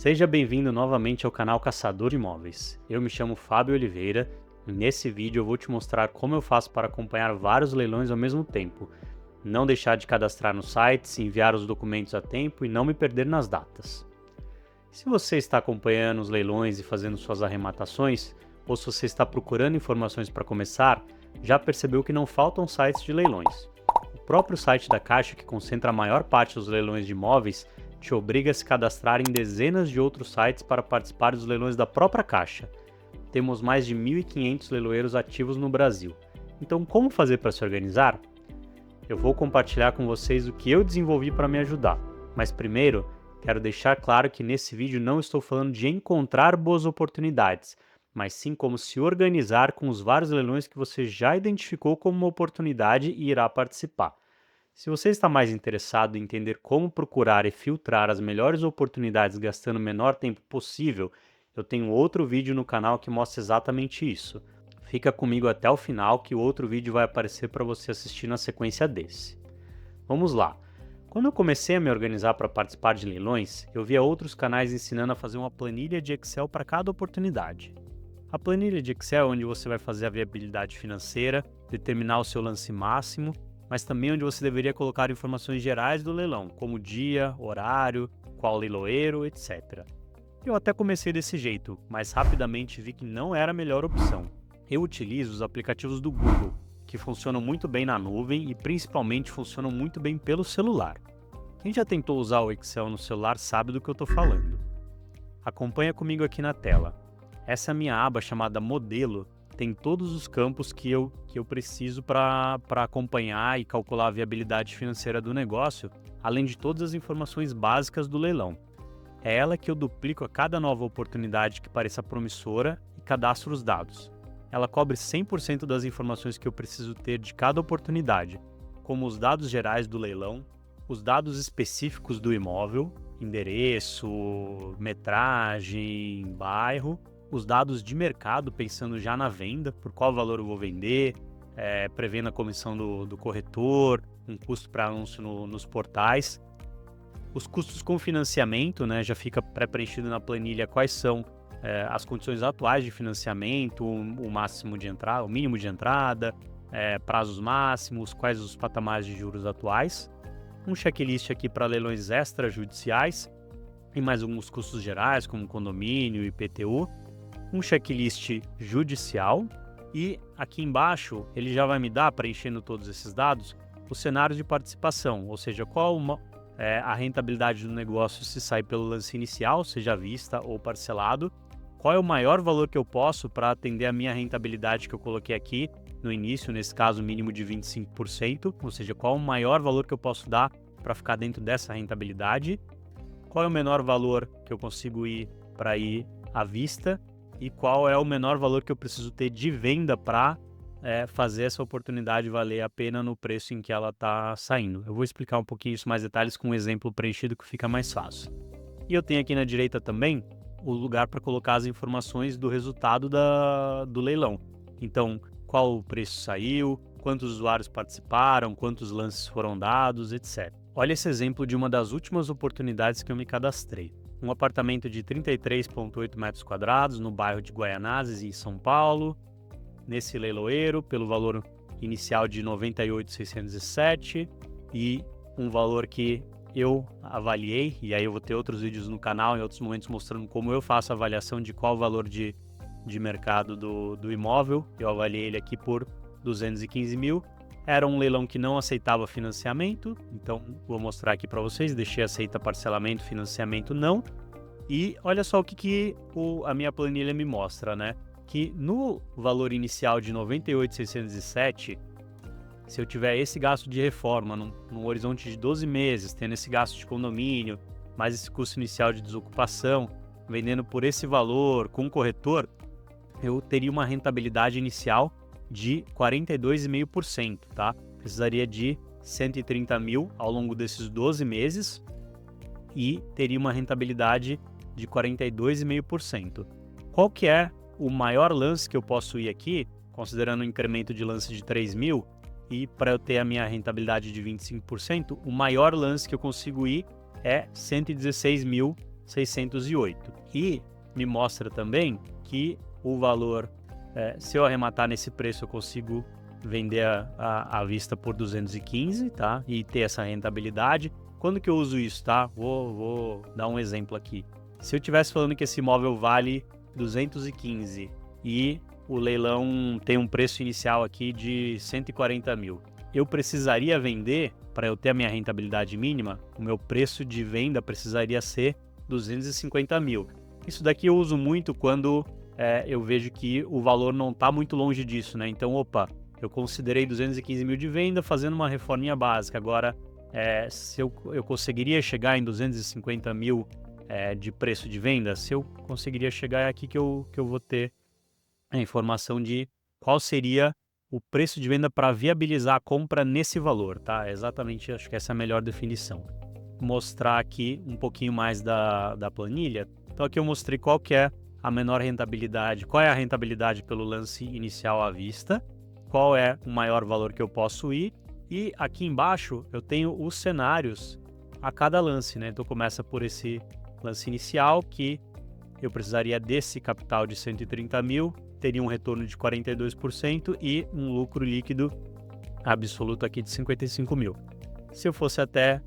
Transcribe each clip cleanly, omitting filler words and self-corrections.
Seja bem-vindo novamente ao canal Caçador de Imóveis. Eu me chamo Fábio Oliveira e nesse vídeo eu vou te mostrar como eu faço para acompanhar vários leilões ao mesmo tempo, não deixar de cadastrar nos sites, enviar os documentos a tempo e não me perder nas datas. Se você está acompanhando os leilões e fazendo suas arrematações, ou se você está procurando informações para começar, já percebeu que não faltam sites de leilões. O próprio site da Caixa, que concentra a maior parte dos leilões de imóveis, te obriga a se cadastrar em dezenas de outros sites para participar dos leilões da própria Caixa. Temos mais de 1.500 leiloeiros ativos no Brasil. Então, como fazer para se organizar? Eu vou compartilhar com vocês o que eu desenvolvi para me ajudar, mas primeiro, quero deixar claro que nesse vídeo não estou falando de encontrar boas oportunidades, mas sim como se organizar com os vários leilões que você já identificou como uma oportunidade e irá participar. Se você está mais interessado em entender como procurar e filtrar as melhores oportunidades gastando o menor tempo possível, eu tenho outro vídeo no canal que mostra exatamente isso. Fica comigo até o final que o outro vídeo vai aparecer para você assistir na sequência desse. Vamos lá. Quando eu comecei a me organizar para participar de leilões, eu via outros canais ensinando a fazer uma planilha de Excel para cada oportunidade. A planilha de Excel é onde você vai fazer a viabilidade financeira, determinar o seu lance máximo, mas também onde você deveria colocar informações gerais do leilão, como dia, horário, qual leiloeiro, etc. Eu até comecei desse jeito, mas rapidamente vi que não era a melhor opção. Eu utilizo os aplicativos do Google, que funcionam muito bem na nuvem e principalmente funcionam muito bem pelo celular. Quem já tentou usar o Excel no celular sabe do que eu estou falando. Acompanha comigo aqui na tela. Essa minha aba chamada Modelo tem todos os campos que eu preciso para acompanhar e calcular a viabilidade financeira do negócio, além de todas as informações básicas do leilão. É ela que eu duplico a cada nova oportunidade que pareça promissora e cadastro os dados. Ela cobre 100% das informações que eu preciso ter de cada oportunidade, como os dados gerais do leilão, os dados específicos do imóvel, endereço, metragem, bairro, os dados de mercado, pensando já na venda, por qual valor eu vou vender, prevendo a comissão do corretor, um custo para anúncio nos portais. Os custos com financiamento, já fica pré-preenchido na planilha quais são as condições atuais de financiamento, o máximo de entrada, o mínimo de entrada, prazos máximos, quais os patamares de juros atuais. Um checklist aqui para leilões extrajudiciais e mais alguns custos gerais, como condomínio e IPTU. Um checklist judicial e aqui embaixo ele já vai me dar, preenchendo todos esses dados, os cenários de participação, ou seja, qual a rentabilidade do negócio se sai pelo lance inicial, seja à vista ou parcelado, qual é o maior valor que eu posso para atender a minha rentabilidade que eu coloquei aqui no início, nesse caso mínimo de 25%, ou seja, qual é o maior valor que eu posso dar para ficar dentro dessa rentabilidade, qual é o menor valor que eu consigo ir para ir à vista, e qual é o menor valor que eu preciso ter de venda para fazer essa oportunidade valer a pena no preço em que ela está saindo. Eu vou explicar um pouquinho isso mais detalhes com um exemplo preenchido que fica mais fácil. E eu tenho aqui na direita também o lugar para colocar as informações do resultado do leilão. Então, qual o preço saiu, quantos usuários participaram, quantos lances foram dados, etc. Olha esse exemplo de uma das últimas oportunidades que eu me cadastrei. Um apartamento de 33,8 metros quadrados no bairro de Guaianazes, em São Paulo, nesse leiloeiro, pelo valor inicial de R$ 98.607 e um valor que eu avaliei, e aí eu vou ter outros vídeos no canal em outros momentos mostrando como eu faço a avaliação de qual o valor de mercado do imóvel. Eu avaliei ele aqui por 215 mil. Era um leilão que não aceitava financiamento, então vou mostrar aqui para vocês, deixei aceita parcelamento, financiamento não. E olha só o que a minha planilha me mostra, que no valor inicial de 98.607, se eu tiver esse gasto de reforma num horizonte de 12 meses, tendo esse gasto de condomínio, mais esse custo inicial de desocupação, vendendo por esse valor com corretor, eu teria uma rentabilidade inicial de 42,5%, tá? Precisaria de 130 mil ao longo desses 12 meses e teria uma rentabilidade de 42,5%. Qual que é o maior lance que eu posso ir aqui, considerando um incremento de lance de 3 mil, e para eu ter a minha rentabilidade de 25%, o maior lance que eu consigo ir é 116 mil 608. E me mostra também que o valor, se eu arrematar nesse preço, eu consigo vender à vista por 215, tá? E ter essa rentabilidade. Quando que eu uso isso, tá? Vou dar um exemplo aqui. Se eu estivesse falando que esse imóvel vale 215 e o leilão tem um preço inicial aqui de 140 mil, eu precisaria vender, para eu ter a minha rentabilidade mínima, o meu preço de venda precisaria ser 250 mil. Isso daqui eu uso muito quando eu vejo que o valor não está muito longe disso, né? Então, eu considerei 215 mil de venda fazendo uma reforminha básica. Agora, se eu conseguiria chegar em 250 mil de preço de venda, se eu conseguiria chegar é aqui que eu vou ter a informação de qual seria o preço de venda para viabilizar a compra nesse valor, tá? Exatamente, acho que essa é a melhor definição. Mostrar aqui um pouquinho mais da planilha. Então aqui eu mostrei qual que é a menor rentabilidade, qual é a rentabilidade pelo lance inicial à vista, qual é o maior valor que eu posso ir, e aqui embaixo eu tenho os cenários a cada lance, né? Então começa por esse lance inicial, que eu precisaria desse capital de 130 mil, teria um retorno de 42% e um lucro líquido absoluto aqui de 55 mil. Se eu fosse até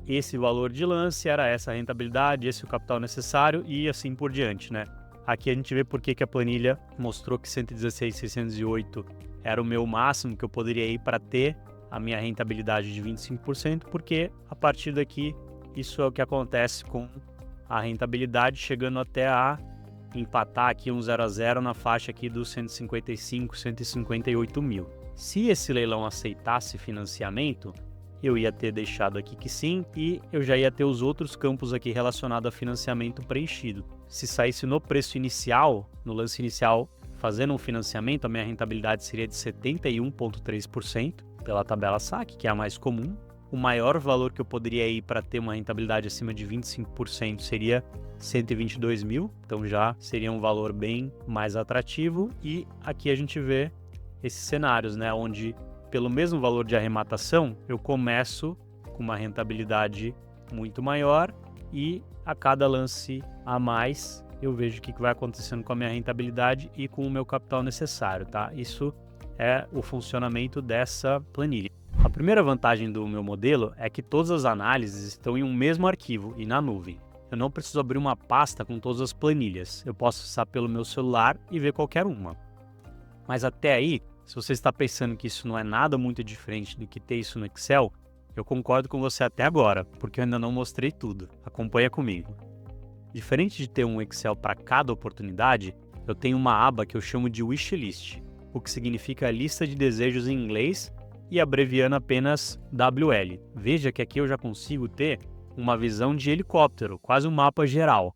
esse valor de lance, era essa a rentabilidade, esse o capital necessário e assim por diante, né? Aqui a gente vê por que a planilha mostrou que 116.608 era o meu máximo que eu poderia ir para ter a minha rentabilidade de 25%, porque a partir daqui isso é o que acontece com a rentabilidade, chegando até a empatar aqui um 0 a 0 na faixa aqui dos 155, 158 mil. Se esse leilão aceitasse financiamento, eu ia ter deixado aqui que sim, e eu já ia ter os outros campos aqui relacionados a financiamento preenchido. Se saísse no preço inicial, no lance inicial, fazendo um financiamento, a minha rentabilidade seria de 71,3% pela tabela SAC, que é a mais comum. O maior valor que eu poderia ir para ter uma rentabilidade acima de 25% seria 122 mil, então já seria um valor bem mais atrativo. E aqui a gente vê esses cenários, né, onde pelo mesmo valor de arrematação eu começo com uma rentabilidade muito maior e a cada lance a mais eu vejo o que vai acontecendo com a minha rentabilidade e com o meu capital necessário, tá? Isso é o funcionamento dessa planilha. A primeira vantagem do meu modelo é que todas as análises estão em um mesmo arquivo e na nuvem. Eu não preciso abrir uma pasta com todas as planilhas. Eu posso acessar pelo meu celular e ver qualquer uma. Mas até aí, se você está pensando que isso não é nada muito diferente do que ter isso no Excel, eu concordo com você até agora, porque eu ainda não mostrei tudo. Acompanha comigo. Diferente de ter um Excel para cada oportunidade, eu tenho uma aba que eu chamo de wishlist, o que significa lista de desejos em inglês e abreviando apenas WL. Veja que aqui eu já consigo ter uma visão de helicóptero, quase um mapa geral.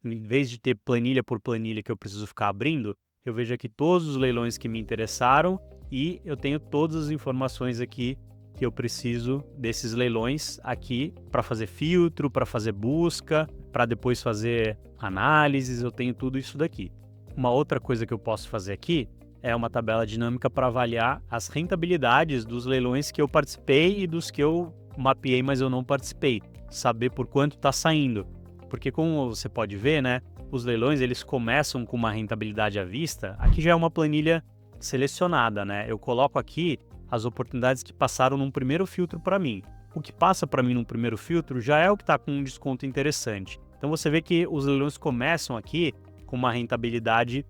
Em vez de ter planilha por planilha que eu preciso ficar abrindo, eu vejo aqui todos os leilões que me interessaram e eu tenho todas as informações aqui que eu preciso desses leilões aqui para fazer filtro, para fazer busca, para depois fazer análises, eu tenho tudo isso daqui. Uma outra coisa que eu posso fazer aqui é uma tabela dinâmica para avaliar as rentabilidades dos leilões que eu participei e dos que eu mapeei, mas eu não participei. Saber por quanto está saindo. Porque como você pode ver, né, os leilões eles começam com uma rentabilidade à vista. Aqui já é uma planilha selecionada, né? Eu coloco aqui as oportunidades que passaram num primeiro filtro para mim. O que passa para mim num primeiro filtro já é o que está com um desconto interessante. Então você vê que os leilões começam aqui com uma rentabilidade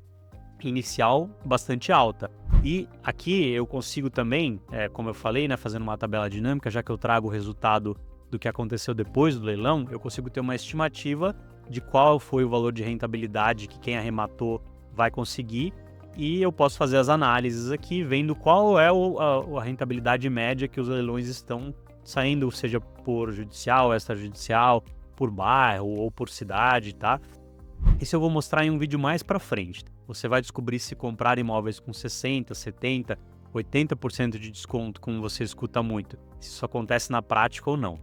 inicial bastante alta. E aqui eu consigo também, como eu falei, né, fazendo uma tabela dinâmica, já que eu trago o resultado do que aconteceu depois do leilão, eu consigo ter uma estimativa de qual foi o valor de rentabilidade que quem arrematou vai conseguir e eu posso fazer as análises aqui, vendo qual é a rentabilidade média que os leilões estão saindo, seja por judicial, extrajudicial, por bairro ou por cidade, tá? Isso eu vou mostrar em um vídeo mais para frente. Você vai descobrir se comprar imóveis com 60%, 70%, 80% de desconto, como você escuta muito, se isso acontece na prática ou não.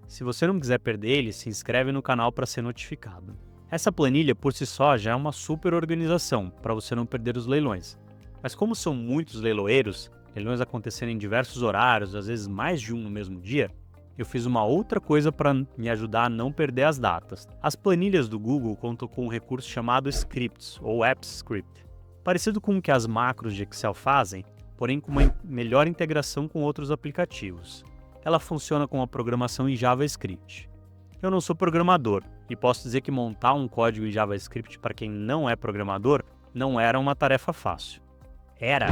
Se você não quiser perder ele, se inscreve no canal para ser notificado. Essa planilha por si só já é uma super organização para você não perder os leilões. Mas como são muitos leiloeiros, leilões acontecendo em diversos horários, às vezes mais de um no mesmo dia, eu fiz uma outra coisa para me ajudar a não perder as datas. As planilhas do Google contam com um recurso chamado Scripts, ou Apps Script, parecido com o que as macros de Excel fazem, porém com uma melhor integração com outros aplicativos. Ela funciona com a programação em JavaScript. Eu não sou programador, e posso dizer que montar um código em JavaScript para quem não é programador não era uma tarefa fácil. Era?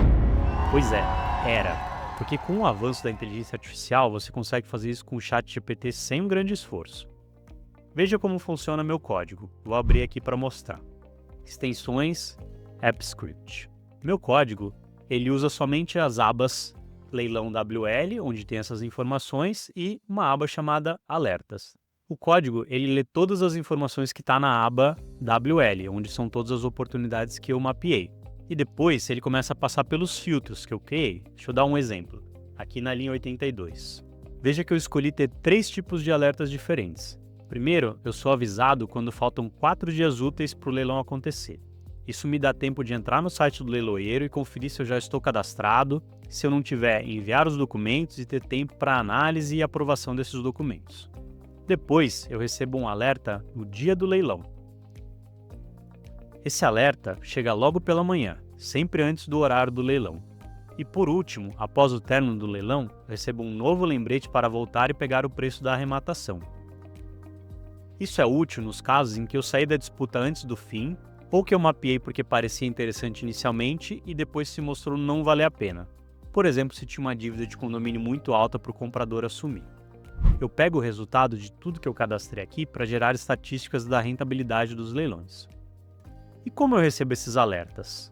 Pois é, era. Porque com o avanço da inteligência artificial, você consegue fazer isso com o ChatGPT sem um grande esforço. Veja como funciona meu código. Vou abrir aqui para mostrar. Extensões, AppScript. Meu código, ele usa somente as abas leilão WL, onde tem essas informações, e uma aba chamada alertas. O código, ele lê todas as informações que está na aba WL, onde são todas as oportunidades que eu mapeei. E depois ele começa a passar pelos filtros que eu criei. Deixa eu dar um exemplo. Aqui na linha 82. Veja que eu escolhi ter 3 tipos de alertas diferentes. Primeiro, eu sou avisado quando faltam 4 dias úteis para o leilão acontecer. Isso me dá tempo de entrar no site do leiloeiro e conferir se eu já estou cadastrado, se eu não tiver, enviar os documentos e ter tempo para análise e aprovação desses documentos. Depois, eu recebo um alerta no dia do leilão. Esse alerta chega logo pela manhã, sempre antes do horário do leilão. E por último, após o término do leilão, eu recebo um novo lembrete para voltar e pegar o preço da arrematação. Isso é útil nos casos em que eu saí da disputa antes do fim, ou que eu mapeei porque parecia interessante inicialmente e depois se mostrou não valer a pena. Por exemplo, se tinha uma dívida de condomínio muito alta para o comprador assumir. Eu pego o resultado de tudo que eu cadastrei aqui para gerar estatísticas da rentabilidade dos leilões. E como eu recebo esses alertas?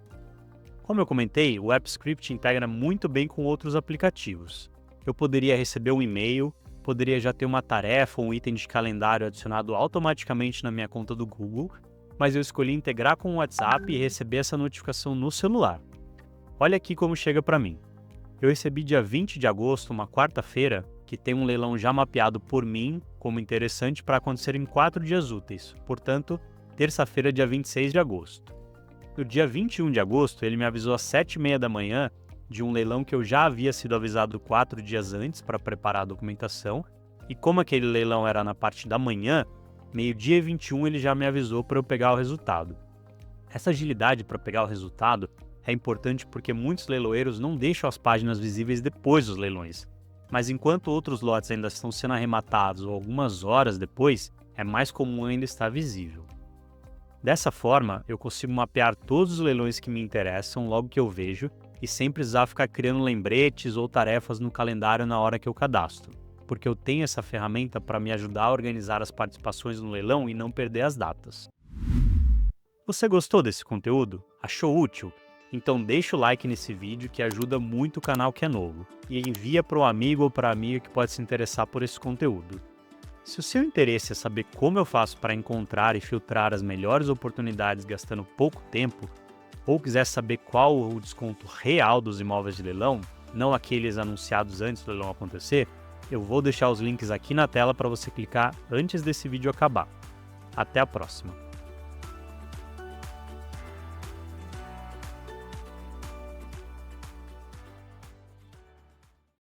Como eu comentei, o AppScript integra muito bem com outros aplicativos. Eu poderia receber um e-mail, poderia já ter uma tarefa ou um item de calendário adicionado automaticamente na minha conta do Google, mas eu escolhi integrar com o WhatsApp e receber essa notificação no celular. Olha aqui como chega para mim. Eu recebi dia 20 de agosto, uma quarta-feira, que tem um leilão já mapeado por mim como interessante para acontecer em 4 dias úteis, portanto, terça-feira, dia 26 de agosto. No dia 21 de agosto, ele me avisou às 7h30 da manhã de um leilão que eu já havia sido avisado 4 dias antes para preparar a documentação, e como aquele leilão era na parte da manhã, meio-dia e 21 ele já me avisou para eu pegar o resultado. Essa agilidade para pegar o resultado é importante porque muitos leiloeiros não deixam as páginas visíveis depois dos leilões, mas enquanto outros lotes ainda estão sendo arrematados ou algumas horas depois, é mais comum ainda estar visível. Dessa forma, eu consigo mapear todos os leilões que me interessam logo que eu vejo e sem precisar ficar criando lembretes ou tarefas no calendário na hora que eu cadastro, porque eu tenho essa ferramenta para me ajudar a organizar as participações no leilão e não perder as datas. Você gostou desse conteúdo? Achou útil? Então deixa o like nesse vídeo que ajuda muito o canal que é novo e envia para um amigo ou para amiga que pode se interessar por esse conteúdo. Se o seu interesse é saber como eu faço para encontrar e filtrar as melhores oportunidades gastando pouco tempo, ou quiser saber qual o desconto real dos imóveis de leilão, não aqueles anunciados antes do leilão acontecer, eu vou deixar os links aqui na tela para você clicar antes desse vídeo acabar. Até a próxima!